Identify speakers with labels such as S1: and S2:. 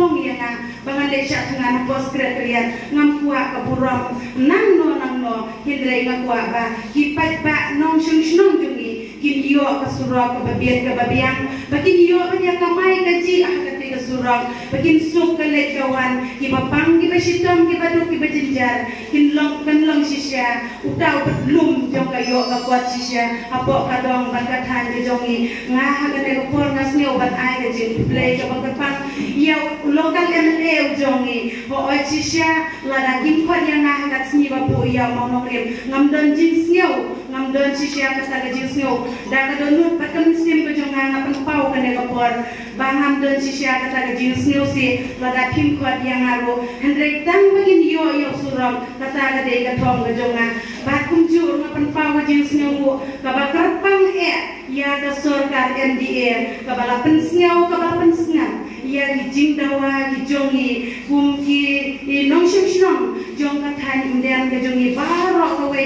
S1: long yang bangan leca tengah pos sekretariat ngam kuat keburam nang no hindrai ngam kuat ba kipat ba nong shung jungi kin yo ke surau ke babiang bakin yo dia kamai kaji ke surau bakin suk ke lekawan ki bapang ki basitom ki badu ki bajenjar kin long sisya utau belum jong kayo ka kuat sisya apo kadong bakatan ke jongi ngah ke ne por ngasne obat ai ke jin play ke bakapang ya lokal MLA jongi ho oi sisya lada kim khot yang ngah kat sni ba pu ya mau nongrim ngam don jin sneu ngam don sisya ka ta jin sneu da ka don nut patam sim ke jong ngah pan pau ke ne ka por bangam don sisya ka ta jin sneu si lada kim khot yang ngaru hendrek tang bagin yo suram kata ka de ka thong ke jong ngah ba kum ju ngapan pau ke jin sneu ka ba karpang ya ka sorkar MDA ka bala pen sneu ka bala pen sneu ya ki jingdawa ki jongi kum ki nong shong jong ka than indian ke jongi ba ro ka we